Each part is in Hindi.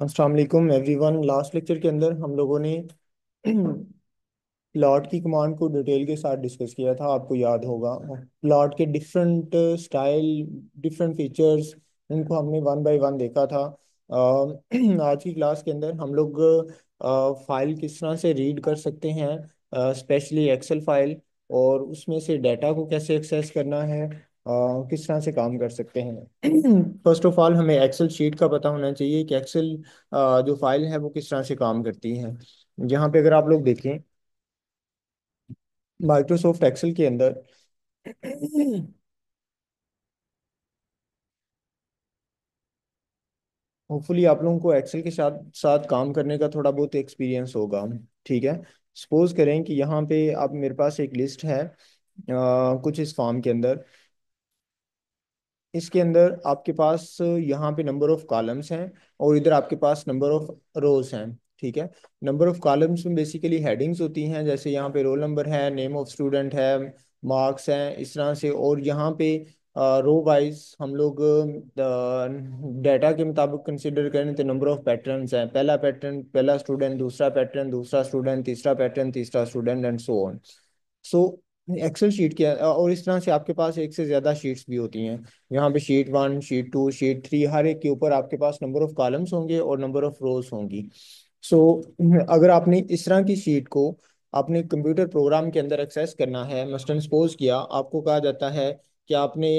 अस्सलाम वालेकुम एवरीवन। लास्ट लेक्चर के अंदर हम लोगों ने प्लॉट की कमांड को डिटेल के साथ डिस्कस किया था, आपको याद होगा। प्लॉट के डिफरेंट स्टाइल, डिफरेंट फीचर्स, उनको हमने वन बाय वन देखा था। आज की क्लास के अंदर हम लोग फाइल किस तरह से रीड कर सकते हैं, स्पेशली एक्सेल फाइल, और उसमें से डाटा को कैसे एक्सेस करना है, किस तरह से काम कर सकते हैं। फर्स्ट ऑफ ऑल हमें एक्सेल शीट का पता होना चाहिए कि एक्सेल जो फाइल है वो किस तरह से काम करती है। यहाँ पे अगर आप लोग देखें माइक्रोसॉफ्ट एक्सेल के अंदर होपफुली आप लोगों को एक्सेल के साथ साथ काम करने का थोड़ा बहुत एक्सपीरियंस होगा। ठीक है। सपोज करें कि यहाँ पे आप मेरे पास एक लिस्ट है, कुछ इस फॉर्म के अंदर। इसके अंदर आपके पास यहाँ पे नंबर ऑफ कॉलम्स हैं और इधर आपके पास नंबर ऑफ रोज हैं। ठीक है। नंबर ऑफ कॉलम्स में बेसिकली हेडिंग्स होती हैं, जैसे यहाँ पे रोल नंबर है, नेम ऑफ स्टूडेंट है, मार्क्स हैं, इस तरह से। और यहाँ पे रो वाइज हम लोग डाटा के मुताबिक कंसिडर करें तो नंबर ऑफ पैटर्न्स हैं, पहला पैटर्न पहला स्टूडेंट, दूसरा पैटर्न दूसरा स्टूडेंट, तीसरा पैटर्न तीसरा student, and so on. So Excel sheet के और इस तरह से आपके पास एक से ज़्यादा शीट्स भी होती हैं। यहाँ पे sheet one, sheet two, sheet three, हर एक के ऊपर आपके पास नंबर ऑफ कॉलम्स होंगे और नंबर ऑफ रोज होंगी। सो अगर आपने इस तरह की शीट को अपने कंप्यूटर प्रोग्राम के अंदर एक्सेस करना है, मसलन सपोज किया आपको कहा जाता है कि आपने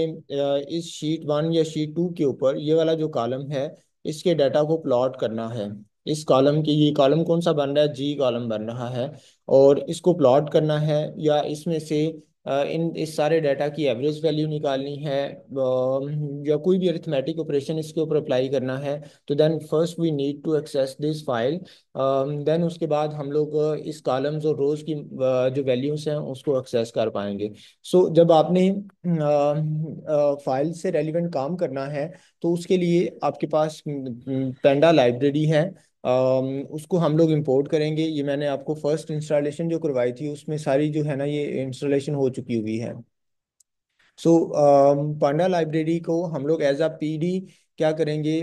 इस शीट वन या शीट टू के ऊपर ये वाला जो कॉलम है इसके डाटा को प्लॉट करना है। इस कॉलम की, ये कॉलम कौन सा बन रहा है, जी कॉलम बन रहा है, और इसको प्लॉट करना है, या इसमें से इन इस सारे डाटा की एवरेज वैल्यू निकालनी है, या कोई भी अरिथमेटिक ऑपरेशन इसके ऊपर अप्लाई करना है। तो then first we need to access this file. Then उसके बाद हम लोग इस कॉलम्स और रोज की जो वैल्यूज हैं उसको एक्सेस कर पाएंगे। सो जब आपने फाइल से रेलिवेंट काम करना है तो उसके लिए आपके पास पेंडा लाइब्रेरी है। उसको हम लोग इंपोर्ट करेंगे। ये मैंने आपको फर्स्ट इंस्टॉलेशन जो करवाई थी उसमें सारी जो है ना ये इंस्टॉलेशन हो चुकी हुई है। सो पांडा लाइब्रेरी को हम लोग एज अ पीडी क्या करेंगे,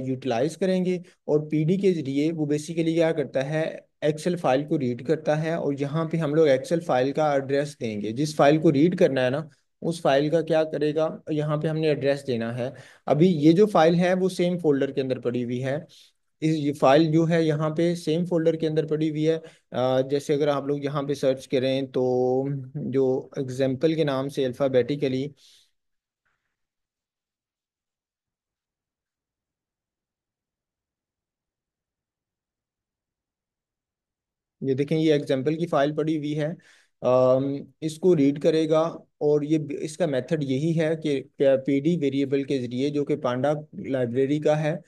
यूटिलाइज करेंगे। और पीडी के जरिए वो बेसिकली क्या करता है, एक्सेल फाइल को रीड करता है, और यहाँ पे हम लोग एक्सेल फाइल का एड्रेस देंगे। जिस फाइल को रीड करना है ना उस फाइल का क्या करेगा, यहाँ पे हमने एड्रेस देना है। अभी ये जो फाइल है वो सेम फोल्डर के अंदर पड़ी हुई है। इस ये फाइल जो है यहाँ पे सेम फोल्डर के अंदर पड़ी हुई है। जैसे अगर आप लोग यहाँ पे सर्च करें तो जो एग्जाम्पल के नाम से अल्फ़ाबेटिकली, ये देखें ये एग्जाम्पल की फाइल पड़ी हुई है। इसको रीड करेगा, और ये इसका मेथड यही है कि पीडी वेरिएबल के जरिए, जो कि पांडा लाइब्रेरी का है,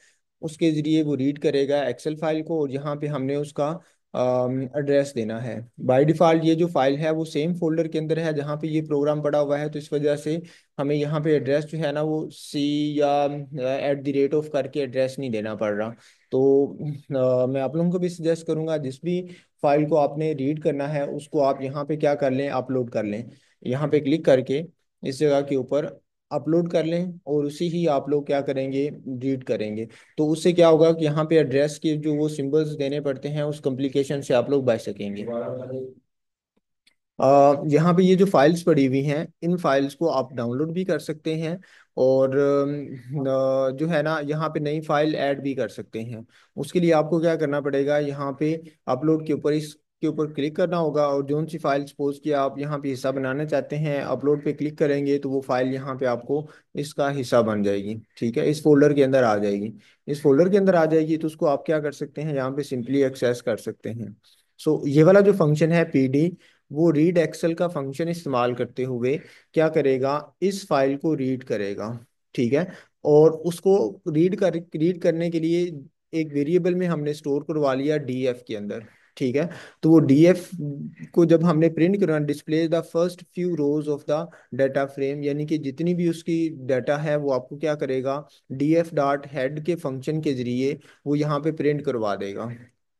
उसके जरिए वो रीड करेगा एक्सेल फाइल को, और यहाँ पे हमने उसका एड्रेस देना है। बाय डिफ़ॉल्ट ये जो फाइल है वो सेम फोल्डर के अंदर है जहाँ पे ये प्रोग्राम पड़ा हुआ है, तो इस वजह से हमें यहाँ पे एड्रेस जो है ना वो सी या @ ऑफ करके एड्रेस नहीं देना पड़ रहा। तो मैं आप लोगों को भी सजेस्ट करूंगा, जिस भी फाइल को आपने रीड करना है उसको आप यहाँ पे क्या कर लें, अपलोड कर लें। यहाँ पे क्लिक करके इस जगह के ऊपर अपलोड कर लें, और उसी ही आप लोग क्या करेंगे, रीड करेंगे। तो उससे क्या होगा कि यहाँ पे एड्रेस के जो वो सिंबल्स देने पड़ते हैं उस कॉम्प्लिकेशन से आप लोग बच सकेंगे। यहाँ पे ये जो फाइल्स पड़ी हुई हैं इन फाइल्स को आप डाउनलोड भी कर सकते हैं, और जो है ना यहाँ पे नई फाइल ऐड भी कर सकते हैं। उसके लिए आपको क्या करना पड़ेगा, यहाँ पे अपलोड के ऊपर, इसके ऊपर क्लिक करना होगा, और जो सी फाइल सपोज कि आप यहाँ पे हिस्सा बनाना चाहते हैं, अपलोड पे क्लिक करेंगे तो वो फाइल यहाँ पे आपको इसका हिस्सा बन जाएगी। ठीक है, इस फोल्डर के अंदर आ जाएगी। इस फोल्डर के अंदर आ जाएगी तो उसको आप क्या कर सकते हैं, यहाँ पे सिंपली एक्सेस कर सकते हैं। सो ये वाला जो फंक्शन है पीडी, वो रीड एक्सेल का फंक्शन इस्तेमाल करते हुए क्या करेगा, इस फाइल को रीड करेगा। ठीक है। और उसको रीड करने के लिए एक वेरिएबल में हमने स्टोर करवा लिया डीएफ के अंदर। ठीक है। तो वो डीएफ को जब हमने प्रिंट करना, display the first few rows of the data frame, यानी कि जितनी भी उसकी डाटा है वो आपको क्या करेगा, डीएफ डॉट हेड के फंक्शन के जरिए वो यहाँ पे प्रिंट करवा देगा।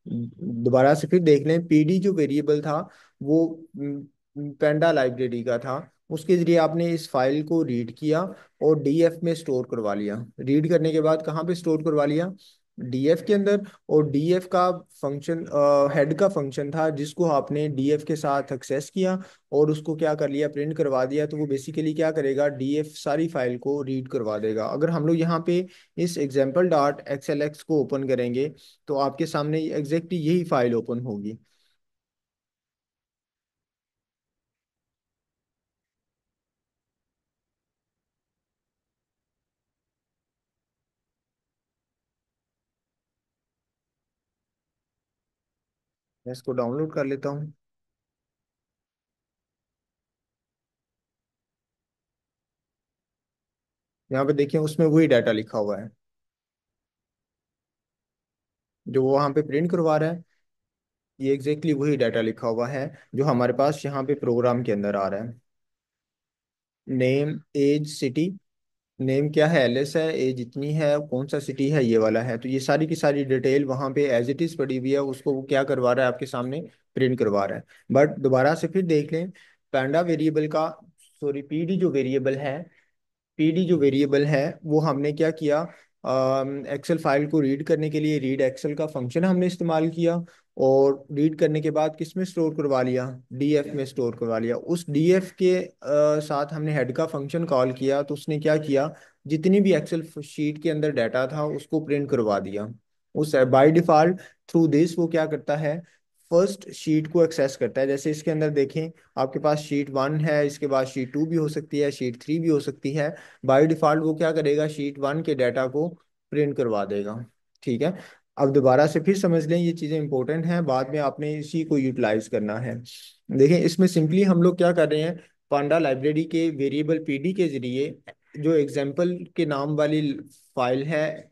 दोबारा से फिर देख लें, पीडी जो वेरिएबल था वो पेंडा लाइब्रेरी का था। उसके जरिए आपने इस फाइल को रीड किया और डीएफ में स्टोर करवा लिया। रीड करने के बाद कहाँ पे स्टोर करवा लिया, डीएफ के अंदर। और डीएफ का फंक्शन, हेड का फंक्शन था जिसको आपने डीएफ के साथ एक्सेस किया और उसको क्या कर लिया, प्रिंट करवा दिया। तो वो बेसिकली क्या करेगा, डीएफ सारी फाइल को रीड करवा देगा। अगर हम लोग यहाँ पे इस एग्जाम्पल डॉट एक्सएलएक्स को ओपन करेंगे तो आपके सामने एग्जैक्टली यही फाइल ओपन होगी। मैं इसको डाउनलोड कर लेता हूँ। यहाँ पे देखिए उसमें वही डाटा लिखा हुआ है जो वो वहाँ पे प्रिंट करवा रहा है। ये एग्जैक्टली वही डाटा लिखा हुआ है जो हमारे पास यहाँ पे प्रोग्राम के अंदर आ रहा है। Name, as, city. नेम क्या है, एलिस है। एज इतनी है, कौन सा सिटी है, ये वाला है। तो ये सारी की सारी डिटेल वहाँ पे एज इट इज पड़ी हुई है, उसको वो क्या करवा रहा है, आपके सामने प्रिंट करवा रहा है। बट दोबारा से फिर देख लें, पैंडा वेरिएबल का, सॉरी पीडी जो वेरिएबल है, पीडी जो वेरिएबल है वो हमने क्या किया, एक्सेल फाइल को रीड करने के लिए रीड एक्सेल का फंक्शन हमने इस्तेमाल किया। और रीड करने के बाद किस में स्टोर करवा लिया, डीएफ में स्टोर करवा लिया। उस डीएफ के साथ हमने हेड का फंक्शन कॉल किया, तो उसने क्या किया, जितनी भी एक्सेल शीट के अंदर डाटा था उसको प्रिंट करवा दिया। उस बाय डिफॉल्ट थ्रू दिस वो क्या करता है, फर्स्ट शीट को एक्सेस करता है। जैसे इसके अंदर देखें, आपके पास शीट 1 है, इसके बाद शीट 2 भी हो सकती है, शीट 3 भी हो सकती है। बाय डिफॉल्ट वो क्या करेगा, शीट 1 के डाटा को प्रिंट करवा देगा। ठीक है। अब दोबारा से फिर समझ लें, ये चीज़ें इंपॉर्टेंट हैं, बाद में आपने इसी को यूटिलाइज करना है। देखें इसमें सिंपली हम लोग क्या कर रहे हैं, पांडा लाइब्रेरी के वेरिएबल पीडी के जरिए जो एग्जाम्पल के नाम वाली फाइल है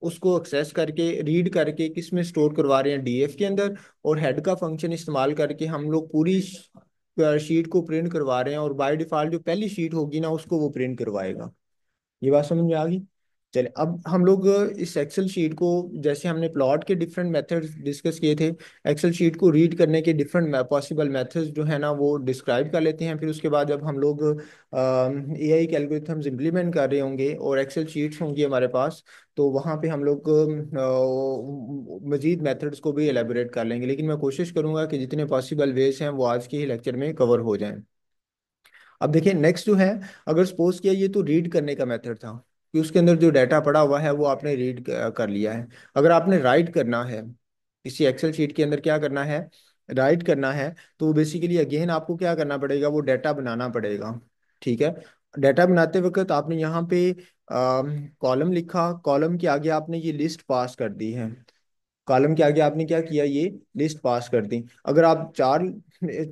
उसको एक्सेस करके रीड करके किस में स्टोर करवा रहे हैं, डीएफ के अंदर। और हेड का फंक्शन इस्तेमाल करके हम लोग पूरी शीट को प्रिंट करवा रहे हैं। और बाय डिफॉल्ट जो पहली शीट होगी ना उसको वो प्रिंट करवाएगा। ये बात समझ में आ गई। चले अब हम लोग इस एक्सेल शीट को, जैसे हमने प्लॉट के डिफरेंट मेथड्स डिस्कस किए थे, एक्सेल शीट को रीड करने के डिफरेंट पॉसिबल मेथड्स जो है ना वो डिस्क्राइब कर लेते हैं। फिर उसके बाद जब हम लोग एआई के एल्गोरिथम्स इम्प्लीमेंट कर रहे होंगे और एक्सेल शीट्स होंगी हमारे पास, तो वहाँ पे हम लोग मजीद मेथड्स को भी एलेबोरेट कर लेंगे। लेकिन मैं कोशिश करूंगा कि जितने पॉसिबल वेज हैं वो आज के ही लेक्चर में कवर हो जाएं। अब देखिए नेक्स्ट जो है, अगर सपोज किया ये तो रीड करने का मेथड था कि उसके अंदर जो डाटा पड़ा हुआ है वो आपने रीड कर लिया है। अगर आपने राइट करना है, किसी एक्सेल शीट के अंदर क्या करना है, राइट करना है, तो बेसिकली अगेन आपको क्या करना पड़ेगा, वो डाटा बनाना पड़ेगा। ठीक है। डाटा बनाते वक्त आपने यहाँ पे कॉलम लिखा, कॉलम के आगे आपने ये लिस्ट पास कर दी है। कॉलम के आगे आपने क्या किया, ये लिस्ट पास कर दी। अगर आप चार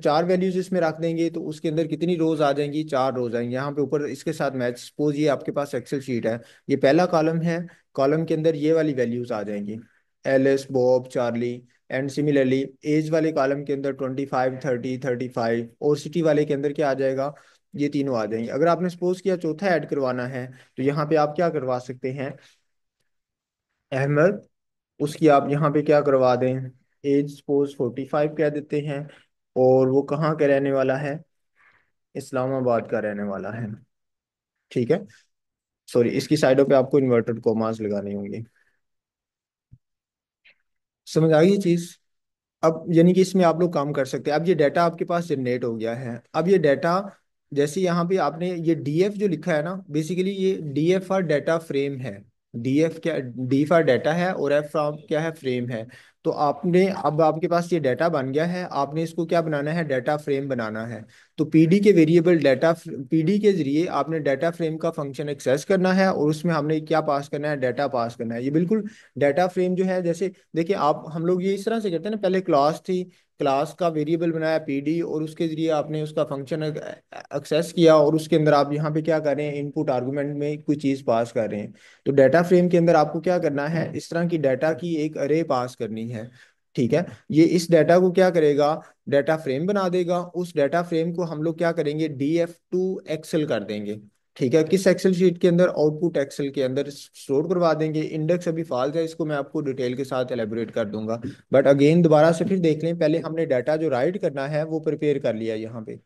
चार वैल्यूज इसमें रख देंगे तो उसके अंदर कितनी रोज आ जाएंगी, 4 रोज आएंगी। यहाँ पे ऊपर इसके साथ मैच, सपोज ये आपके पास एक्सेल शीट है, ये पहला कॉलम है, कॉलम के अंदर ये वाली वैल्यूज आ जाएंगी, Alice, Bob, Charlie. And similarly age वाले कॉलम के अंदर 25, 30, 35। और सिटी वाले के अंदर क्या आ जाएगा, ये तीनों आ जाएंगे। अगर आपने सपोज किया चौथा ऐड करवाना है तो यहाँ पे आप क्या करवा सकते हैं, अहमद। उसकी आप यहाँ पे क्या करवा दें, एज सपोज 45 कह देते हैं। और वो कहाँ का रहने वाला है, इस्लामाबाद का रहने वाला है। ठीक है। सॉरी, इसकी साइडों पे आपको इन्वर्टेड कोमास लगाने होंगे। समझ आ गई ये चीज। अब यानी कि इसमें आप लोग काम कर सकते हैं। अब ये डाटा आपके पास जनरेट हो गया है। अब ये डाटा, जैसे यहाँ पे आपने ये डीएफ जो लिखा है ना, बेसिकली ये डीएफ फॉर डाटा फ्रेम है। डीएफ क्या, डी फॉर डाटा है और एफ फॉर क्या है, फ्रेम है। तो आपने, अब आपके पास ये डाटा बन गया है, आपने इसको क्या बनाना है, डाटा फ्रेम बनाना है। तो पीडी के वेरिएबल डाटा, पीडी के जरिए आपने डाटा फ्रेम का फंक्शन एक्सेस करना है और उसमें हमने क्या पास करना है, डाटा पास करना है। ये बिल्कुल डाटा फ्रेम जो है, जैसे देखिए आप, हम लोग ये इस तरह से करते हैं ना, पहले क्लास थी, क्लास का वेरिएबल बनाया पीडी और उसके जरिए आपने उसका फंक्शन एक्सेस किया और उसके अंदर आप यहाँ पे क्या कर रहे हैं, इनपुट आर्गुमेंट में कोई चीज़ पास कर रहे हैं। तो डाटा फ्रेम के अंदर आपको क्या करना है, इस तरह की डाटा की एक अरे पास करनी है। ठीक है। ये इस डाटा को क्या करेगा, डाटा फ्रेम बना देगा। उस डाटा फ्रेम को हम लोग क्या करेंगे, DF2 एक्सेल कर देंगे। ठीक है। किस एक्सेल शीट के अंदर, आउटपुट एक्सेल के अंदर स्टोर करवा देंगे। इंडेक्स अभी फाल्स है, इसको मैं आपको डिटेल के साथ एलेबोरेट कर दूंगा। बट अगेन दोबारा से फिर देख लें, पहले हमने डाटा जो राइट करना है वो प्रिपेयर कर लिया। यहाँ पे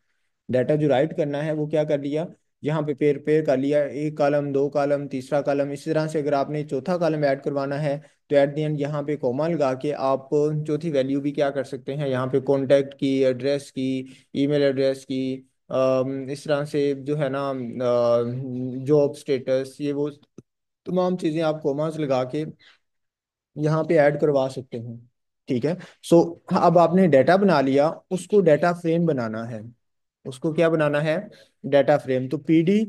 डाटा जो राइट करना है वो क्या कर लिया, यहाँ पे पेयर पेयर कर लिया, एक कॉलम, दो कॉलम, तीसरा कॉलम, इसी तरह से अगर आपने चौथा कॉलम ऐड करवाना है तो एट द एंड यहाँ पे कोमा लगा के आप चौथी वैल्यू भी क्या कर सकते हैं, यहाँ पे कॉन्टैक्ट की, एड्रेस की, ईमेल एड्रेस की, इस तरह से जो है ना जॉब स्टेटस, ये वो तमाम चीज़ें आप कोमास लगा के यहाँ पे ऐड करवा सकते हैं। ठीक है। सो अब आपने डाटा बना लिया, उसको डाटा फ्रेम बनाना है। उसको क्या बनाना है? Data frame. तो पीडी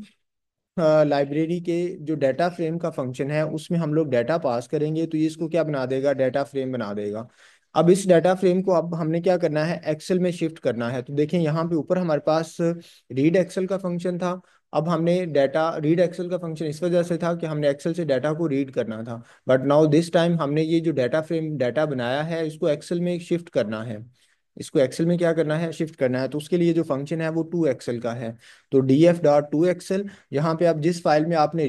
लाइब्रेरी के जो डाटा फ्रेम का फंक्शन है उसमें हम लोग डाटा पास करेंगे तो ये इसको क्या बना देगा? डाटा फ्रेम बना देगा। अब इस डाटा फ्रेम को अब हमने क्या करना है? एक्सेल में शिफ्ट करना है। तो देखें यहाँ पे ऊपर हमारे पास रीड एक्सेल का फंक्शन था। अब हमने डाटा रीड एक्सेल का फंक्शन इस वजह से था कि हमने एक्सेल से डाटा को रीड करना था। बट नाउ दिस टाइम हमने ये जो डाटा फ्रेम डाटा बनाया है इसको एक्सेल में शिफ्ट करना है। इसको एक्सेल में क्या करना है? शिफ्ट करना है। तो उसके लिए जो फंक्शन है वो टू एक्सेल का है। तो D F dot to Excel, यहाँ पे आप जिस फाइल में आपने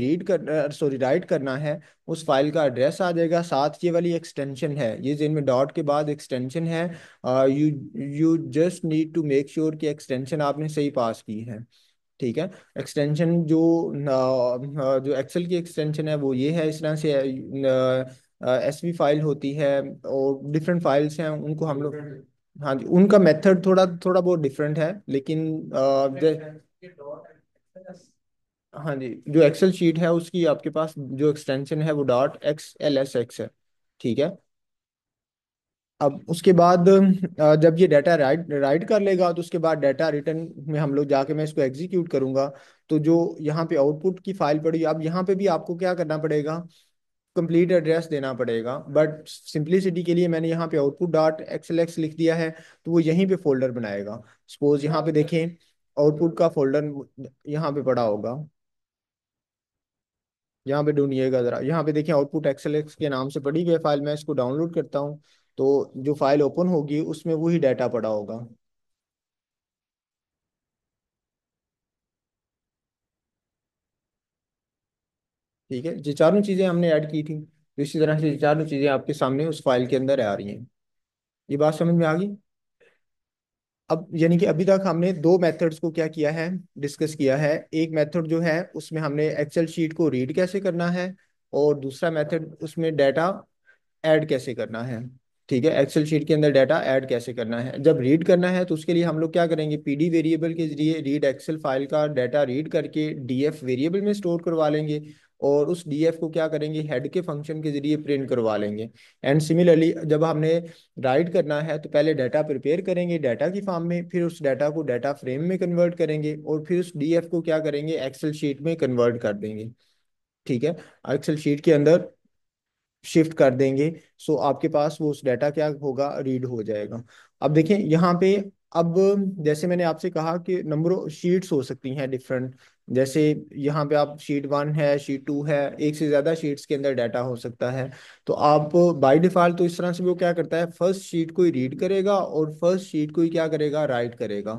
राइट करना है उस फाइल का एड्रेस आ जाएगा, साथ ये वाली एक्सटेंशन है, ये जिनमें डॉट के बाद एक्सटेंशन है, you you just need to make sure कि एक्सटेंशन आपने सही पास की है। ठीक है। एक्सटेंशन जो एक्सेल की एक्सटेंशन है वो ये है, इस तरह से एसवी फाइल होती है और डिफरेंट फाइल्स हैं उनको हम लोग। हाँ जी, उनका मेथड थोड़ा थोड़ा बहुत डिफरेंट है लेकिन हाँ जी, जो एक्सेल शीट है उसकी आपके पास जो एक्सटेंशन है वो dot x L S x है। ठीक है। अब उसके बाद जब ये डाटा राइट राइट कर लेगा तो उसके बाद डाटा रिटर्न में हम लोग जाके मैं इसको एग्जीक्यूट करूंगा। तो जो यहाँ पे आउटपुट की फाइल पड़ी, अब यहाँ पे भी आपको क्या करना पड़ेगा? कंप्लीट एड्रेस देना पड़ेगा। बट सिंपलिसिटी के लिए मैंने यहाँ पे आउटपुट डॉट एक्सएल एक्स लिख दिया है, तो वो यहीं पे फोल्डर बनाएगा। सपोज यहाँ पे देखें, आउटपुट का फोल्डर यहाँ पे पड़ा होगा। यहाँ पे ढूंढिएगा जरा, यहाँ पे देखिए आउटपुट एक्सएल एक्स के नाम से पड़ी हुई है फाइल। मैं इसको डाउनलोड करता हूँ तो जो फाइल ओपन होगी उसमें वही डाटा पड़ा होगा। ठीक है, ये चारों चीजें हमने ऐड की थी, तो इसी तरह से ये चारों चीजें आपके सामने उस फाइल के अंदर आ रही हैं। ये बात समझ में आ गई? अब यानी कि अभी तक हमने दो मेथड्स को क्या किया है? डिस्कस किया है। एक मेथड जो है उसमें हमने एक्सेल शीट को रीड कैसे करना है, और दूसरा मेथड उसमें डाटा ऐड कैसे करना है। ठीक है, एक्सेल शीट के अंदर डाटा ऐड कैसे करना है। जब रीड करना है तो उसके लिए हम लोग क्या करेंगे? पीडी वेरिएबल के जरिए रीड एक्सेल फाइल का डाटा रीड करके डीएफ वेरिएबल में स्टोर करवा लेंगे, और उस डीएफ को क्या करेंगे? हेड के फंक्शन के जरिए प्रिंट करवा लेंगे। एंड सिमिलरली जब हमने राइट करना है तो पहले डाटा प्रिपेयर करेंगे डाटा की फॉर्म में, फिर उस डाटा को डाटा फ्रेम में कन्वर्ट करेंगे, और फिर उस डीएफ को क्या करेंगे? एक्सेल शीट में कन्वर्ट कर देंगे। ठीक है, एक्सेल शीट के अंदर शिफ्ट कर देंगे। सो आपके पास वो उस डाटा क्या होगा? रीड हो जाएगा। अब देखें यहाँ पे, अब जैसे मैंने आपसे कहा कि नंबर ऑफ शीट्स हो सकती हैं डिफरेंट। जैसे यहाँ पे आप शीट वन है, शीट टू है, एक से ज्यादा शीट्स के अंदर डाटा हो सकता है। तो आप बाय डिफॉल्ट तो इस तरह से वो क्या करता है? फर्स्ट शीट को ही रीड करेगा और फर्स्ट शीट को ही क्या करेगा? राइट करेगा।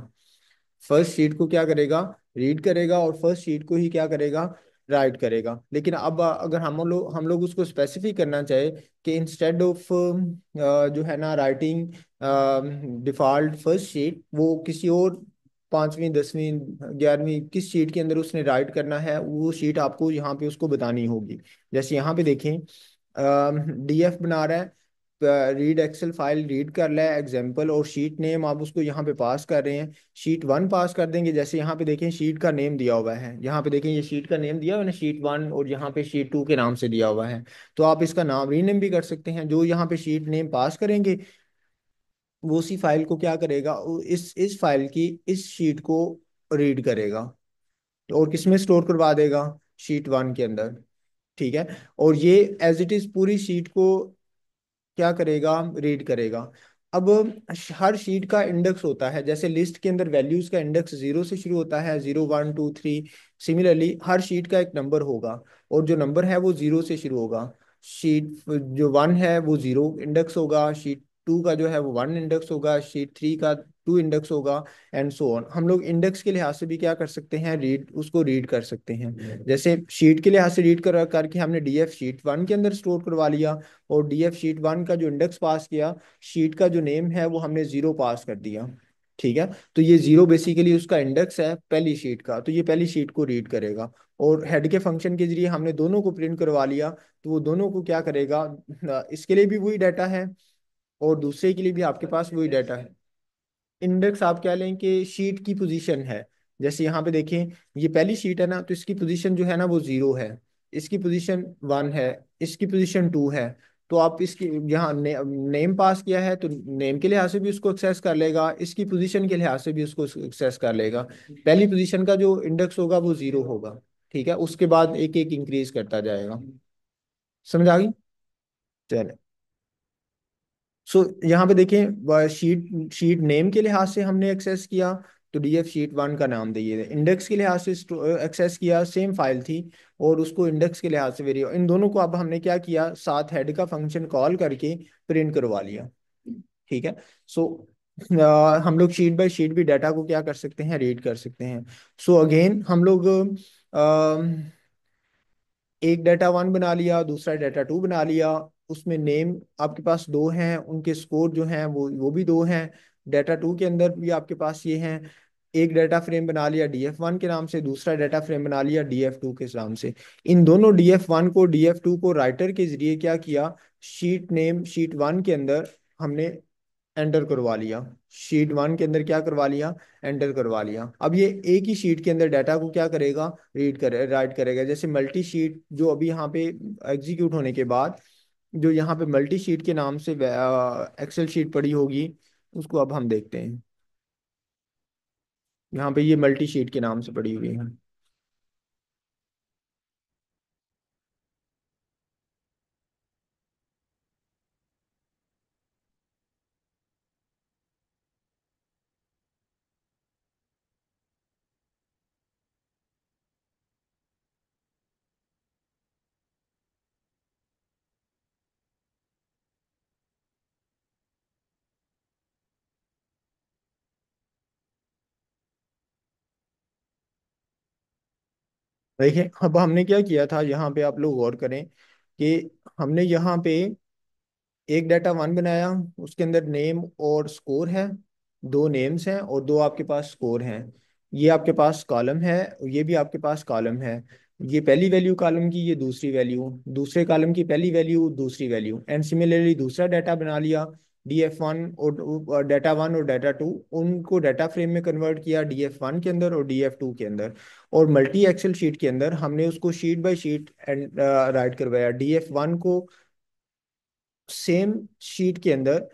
फर्स्ट शीट को क्या करेगा? रीड करेगा और फर्स्ट शीट को ही क्या करेगा? राइट करेगा। लेकिन अब अगर हम लोग उसको स्पेसिफिक करना चाहे कि इंस्टेड ऑफ जो है ना राइटिंग डिफॉल्ट फर्स्ट शीट, वो किसी और पांचवी, दसवीं, ग्यारहवीं किस शीट के अंदर उसने राइट करना है, वो शीट आपको यहाँ पे उसको बतानी होगी। जैसे यहाँ पे देखें, डीएफ बना रहा है, रीड एक्सेल फाइल रीड कर रहा है एग्जाम्पल, और शीट नेम आप उसको यहाँ पे पास कर रहे हैं, शीट वन पास कर देंगे। जैसे यहाँ पे देखें शीट का नेम दिया हुआ है, यहाँ पे देखें ये शीट का नेम दिया हुआ है शीट वन, और यहाँ पे शीट टू के नाम से दिया हुआ है। तो आप इसका नाम रीनेम भी कर सकते हैं। जो यहाँ पे शीट नेम पास करेंगे वो उसी फाइल को क्या करेगा? इस फाइल की इस शीट को रीड करेगा, और किस में स्टोर करवा देगा? शीट वन के अंदर। ठीक है, और ये एज इट इज पूरी शीट को क्या करेगा? रीड करेगा। अब हर शीट का इंडेक्स होता है, जैसे लिस्ट के अंदर वैल्यूज का इंडेक्स जीरो से शुरू होता है, zero, one, two, three. Similarly हर शीट का एक नंबर होगा, और जो नंबर है वो जीरो से शुरू होगा। शीट जो वन है वो जीरो इंडेक्स होगा, शीट टू का जो है वो वन इंडेक्स होगा, शीट थ्री का टू इंडेक्स होगा, एंड सो ऑन। हम लोग इंडेक्स के लिहाज से भी क्या कर सकते हैं? रीड उसको रीड कर सकते हैं। जैसे शीट के लिहाज से रीड कर करके हमने डीएफ शीट वन के अंदर स्टोर करवा लिया, और डीएफ शीट वन का जो इंडेक्स पास किया, शीट का जो नेम है वो हमने जीरो पास कर दिया। ठीक है। तो ये जीरो बेसिकली उसका इंडेक्स है पहली शीट का, तो ये पहली शीट को रीड करेगा। और हेड के फंक्शन के जरिए हमने दोनों को प्रिंट करवा लिया, तो वो दोनों को क्या करेगा, इसके लिए भी वही डाटा है और दूसरे के लिए भी आपके पास वही डाटा है। इंडेक्स आप कह लें कि शीट की पोजीशन है। जैसे यहाँ पे देखें, ये पहली शीट है ना, तो इसकी पोजीशन जो है ना वो जीरो है, इसकी पोजीशन वन है, इसकी पोजीशन टू है। तो आप इसकी यहाँ नेम पास किया है, तो नेम के लिहाज से भी उसको एक्सेस कर लेगा, इसकी पोजीशन के लिहाज से भी उसको एक्सेस कर लेगा। पहली पोजीशन का जो इंडेक्स होगा वो जीरो होगा। ठीक है, उसके बाद एक एक इंक्रीज करता जाएगा। समझ आ गई? चले। सो यहाँ पे देखें, शीट शीट नेम के लिहाज से हमने एक्सेस किया, तो डीएफ शीट वन का नाम दिए। इंडेक्स के लिहाज से एक्सेस किया, सेम फाइल थी, और उसको इंडेक्स के लिहाज से वेरी, इन दोनों को अब हमने क्या किया, साथ हेड का फंक्शन कॉल करके प्रिंट करवा लिया। ठीक है। सो हम लोग शीट बाय शीट भी डाटा को क्या कर सकते हैं, रीड कर सकते हैं। सो अगेन हम लोग एक डाटा वन बना लिया, दूसरा डाटा टू बना लिया। उसमें नेम आपके पास दो हैं, उनके स्कोर जो हैं वो भी दो हैं। डाटा टू के अंदर भी आपके पास ये हैं। एक डाटा फ्रेम बना लिया डीएफ वन के नाम से, दूसरा डाटा फ्रेम बना लिया डीएफ टू के नाम से। इन दोनों डीएफ वन को डीएफ टू को राइटर के जरिए क्या किया, शीट नेम शीट वन के अंदर हमने एंटर करवा लिया। शीट वन के अंदर क्या करवा लिया, एंटर करवा लिया। अब ये एक ही शीट के अंदर डाटा को क्या करेगा, राइट करेगा। जैसे मल्टी शीट जो अभी यहाँ पे एग्जीक्यूट होने के बाद जो यहाँ पे मल्टी शीट के नाम से एक्सेल शीट पड़ी होगी, उसको अब हम देखते हैं। यहाँ पे ये मल्टी शीट के नाम से पड़ी हुई है। देखिए, अब हमने क्या किया था, यहाँ पे आप लोग गौर करें कि हमने यहाँ पे एक डाटा वन बनाया, उसके अंदर नेम और स्कोर है, दो नेम्स हैं और दो आपके पास स्कोर हैं। ये आपके पास कॉलम है, ये भी आपके पास कॉलम है। ये पहली वैल्यू कॉलम की, ये दूसरी वैल्यू, दूसरे कॉलम की पहली वैल्यू, दूसरी वैल्यू। एंड सिमिलरली दूसरा डाटा बना लिया, डी एफ वन और डाटा वन और डाटा टू, उनको डाटा फ्रेम में कन्वर्ट किया, डी एफ वन के अंदर और डी एफ टू के अंदर। और मल्टी एक्सेल शीट के अंदर हमने उसको sheet by sheet and write करवाया। डी एफ वन को सेम शीट के अंदर,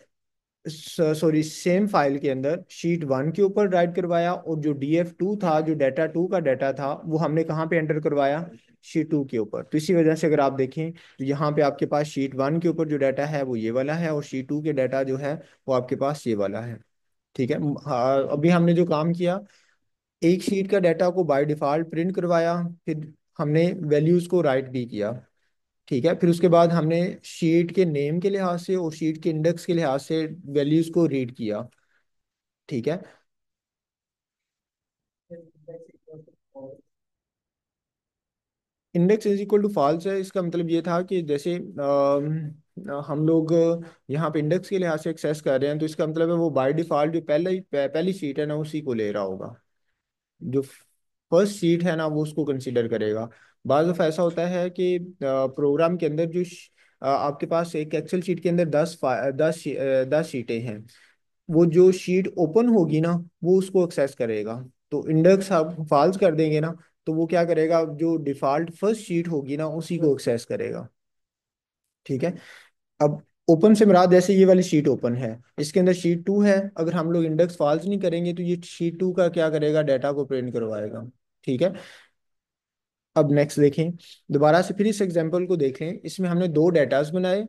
सॉरी सेम फाइल के अंदर शीट वन के ऊपर राइट करवाया, और जो डी एफ टू था, जो डाटा टू का डाटा था, वो हमने कहाँ पे एंटर करवाया, शीट टू के ऊपर। तो इसी वजह से अगर आप देखें तो यहाँ पे आपके पास शीट वन के ऊपर जो डाटा है वो ये वाला है, और शीट टू के डाटा जो है वो आपके पास ये वाला है। ठीक है। हाँ, अभी हमने जो काम किया, एक शीट का डाटा को बाय डिफॉल्ट प्रिंट करवाया, फिर हमने वैल्यूज को राइट भी किया। ठीक है। फिर उसके बाद हमने शीट के नेम के लिहाज से और शीट के इंडेक्स के लिहाज से वैल्यूज को रीड किया। ठीक है। Index is equal to false है, इसका मतलब ये था कि जैसे हम लोग यहाँ पे इंडेक्स के लिहाज से एक्सेस कर रहे हैं, तो इसका मतलब है वो बाय डिफॉल्ट जो पहली शीट है ना उसी को ले रहा होगा। जो फर्स्ट शीट है ना वो उसको कंसीडर करेगा। बाज़ दफ़ा ऐसा होता है कि प्रोग्राम के अंदर आपके पास एक एक्सेल शीट के अंदर 10 शीटें हैं। वो जो शीट ओपन होगी ना वो उसको एक्सेस करेगा। तो इंडेक्स आप फाल्स कर देंगे ना, तो वो क्या करेगा, जो डिफॉल्ट फर्स्ट शीट होगी ना उसी को एक्सेस करेगा। ठीक है। अब ओपन से मुराद, जैसे ये वाली शीट ओपन है, इसके अंदर शीट टू है, अगर हम लोग इंडेक्स फाल्स नहीं करेंगे तो ये शीट टू का क्या करेगा, डाटा को प्रिंट करवाएगा। ठीक है। अब नेक्स्ट देखें, दोबारा से फिर इस एग्जांपल को देख लें। इसमें हमने दो डाटास बनाए,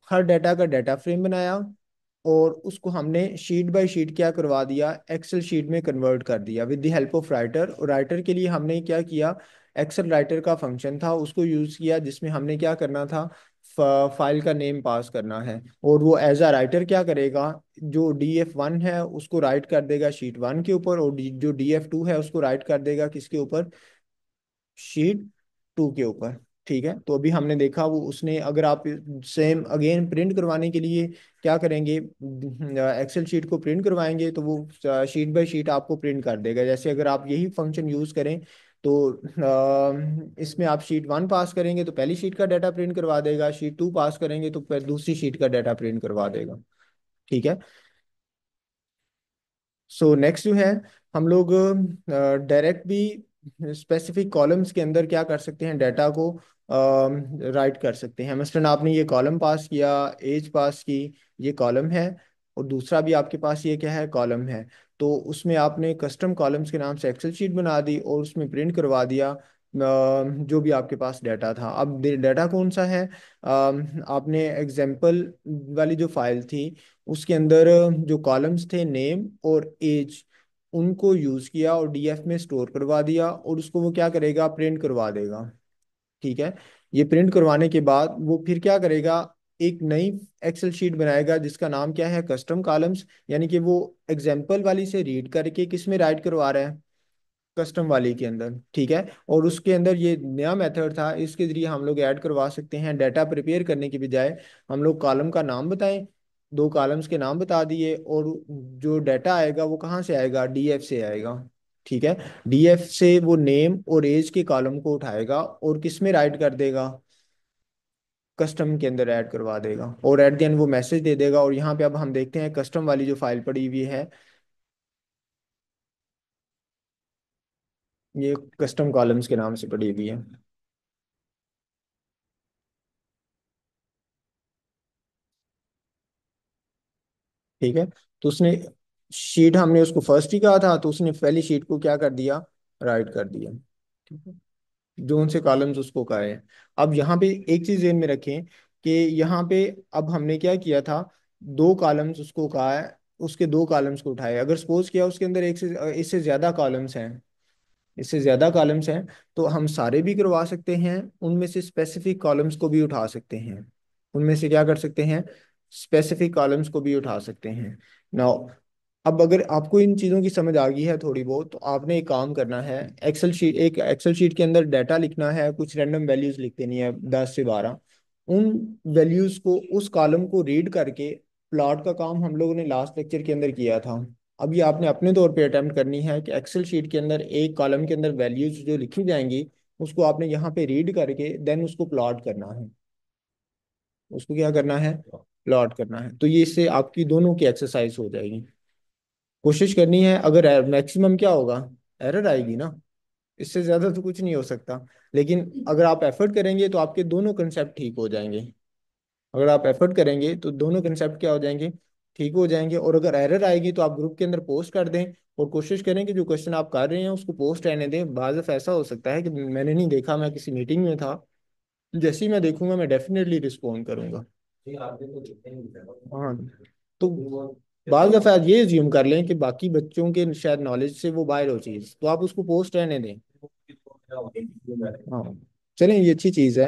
हर डाटा का डाटा फ्रेम बनाया, और उसको हमने शीट बाय शीट क्या करवा दिया, एक्सेल शीट में कन्वर्ट कर दिया with the help of writer. और राइटर के लिए हमने क्या किया, एक्सेल राइटर का फंक्शन था उसको यूज़ किया, जिसमें हमने क्या करना था, फाइल का नेम पास करना है। और वो एज अ राइटर क्या करेगा, जो डी एफ वन है उसको राइट कर देगा शीट वन के ऊपर, और जो डी एफ टू है उसको राइट कर देगा किसके ऊपर, शीट टू के ऊपर। ठीक है, तो अभी हमने देखा वो उसने, अगर आप सेम अगेन प्रिंट करवाने के लिए क्या करेंगे, एक्सेल शीट को प्रिंट करवाएंगे तो वो शीट बाय शीट आपको प्रिंट कर देगा। जैसे अगर आप यही फंक्शन यूज करें तो इसमें आप शीट 1 पास करेंगे तो पहली शीट का डाटा प्रिंट करवा देगा, शीट 2 पास करेंगे तो फिर दूसरी शीट का डाटा प्रिंट करवा देगा। ठीक है। सो नेक्स्ट जो है, हम लोग डायरेक्ट भी स्पेसिफिक कॉलम्स के अंदर क्या कर सकते हैं, डाटा को राइट कर सकते हैं। मसलन आपने ये कॉलम पास किया, एज पास की, ये कॉलम है, और दूसरा भी आपके पास ये क्या है, कॉलम है। तो उसमें आपने कस्टम कॉलम्स के नाम से एक्सेल शीट बना दी और उसमें प्रिंट करवा दिया जो भी आपके पास डाटा था। अब डाटा कौन सा है, आपने एग्जाम्पल वाली जो फाइल थी उसके अंदर जो कॉलम्स थे नेम और एज, उनको यूज किया और डीएफ में स्टोर करवा दिया, और उसको वो क्या करेगा, प्रिंट करवा देगा। ठीक है। ये प्रिंट करवाने के बाद वो फिर क्या करेगा, एक नई एक्सेल शीट बनाएगा जिसका नाम क्या है, कस्टम कॉलम्स, यानी कि वो एग्जाम्पल वाली से रीड करके किस में राइट करवा रहा है, कस्टम वाली के अंदर। ठीक है। और उसके अंदर ये नया मेथड था, इसके जरिए हम लोग ऐड करवा सकते हैं, डाटा प्रिपेयर करने के बजाय हम लोग कॉलम का नाम बताएं, दो कॉलम्स के नाम बता दिए, और जो डाटा आएगा वो कहाँ से आएगा, डीएफ से आएगा। ठीक है। डीएफ से वो नेम और एज के कॉलम को उठाएगा और किस में राइट कर देगा, कस्टम के अंदर ऐड करवा देगा, और एट द एंड वो मैसेज दे देगा। और यहाँ पे अब हम देखते हैं कस्टम वाली जो फाइल पड़ी हुई है, ये कस्टम कॉलम्स के नाम से पड़ी हुई है। ठीक है। तो उसने शीट, हमने उसको फर्स्ट ही कहा था, तो उसने पहली शीट को क्या कर दिया, राइट कर दिया। ठीक है। जो उनसे कॉलम्स उसको कहा है। अब यहाँ पे एक चीज ध्यान में रखें कि यहाँ पे अब हमने क्या किया था, दो कॉलम्स उसको कहा है, उसके दो कॉलम्स को उठाए। अगर सपोज किया उसके अंदर एक से इससे ज्यादा कॉलम्स हैं, इससे ज्यादा कॉलम्स हैं, तो हम सारे भी करवा सकते हैं, उनमें से स्पेसिफिक कॉलम्स को भी उठा सकते हैं। उनमें से क्या कर सकते हैं, स्पेसिफिक कॉलम्स को भी उठा सकते हैं। नाउ अब अगर आपको इन चीज़ों की समझ आ गई है थोड़ी बहुत, तो आपने एक काम करना है, एक एक्सेल शीट के अंदर डाटा लिखना है, कुछ रैंडम वैल्यूज लिख देनी है 10 से 12। उन वैल्यूज को, उस कॉलम को रीड करके प्लॉट का काम हम लोगों ने लास्ट लेक्चर के अंदर किया था। अब ये आपने अपने तौर पे अटेम्प्ट करनी है कि एक्सेल शीट के अंदर एक कॉलम के अंदर वैल्यूज जो लिखी जाएंगी उसको आपने यहाँ पे रीड करके देन उसको प्लॉट करना है। उसको क्या करना है, प्लॉट करना है। तो ये इससे आपकी दोनों की एक्सरसाइज हो जाएगी। कोशिश करनी है, अगर मैक्सिमम क्या होगा, एरर आएगी ना, इससे ज्यादा तो कुछ नहीं हो सकता। लेकिन अगर आप एफर्ट करेंगे तो आपके दोनों कंसेप्ट ठीक हो जाएंगे। अगर आप एफर्ट करेंगे तो दोनों कंसेप्ट क्या हो जाएंगे, ठीक हो जाएंगे। और अगर एरर आएगी तो आप ग्रुप के अंदर पोस्ट कर दें, और कोशिश करें कि जो क्वेश्चन आप कर रहे हैं उसको पोस्ट रहने दें। बाज़ दफ़ा ऐसा हो सकता है कि मैंने नहीं देखा, मैं किसी मीटिंग में था, जैसे ही मैं देखूंगा मैं डेफिनेटली रिस्पॉन्ड करूंगा। हाँ। तो बाज़ दफ़ा ये ज्यूम कर लें कि बाकी बच्चों के शायद नॉलेज से वो बाहर हो चीज़, तो आप उसको पोस्ट रहने दें। हाँ, चलें, ये अच्छी चीज़ है।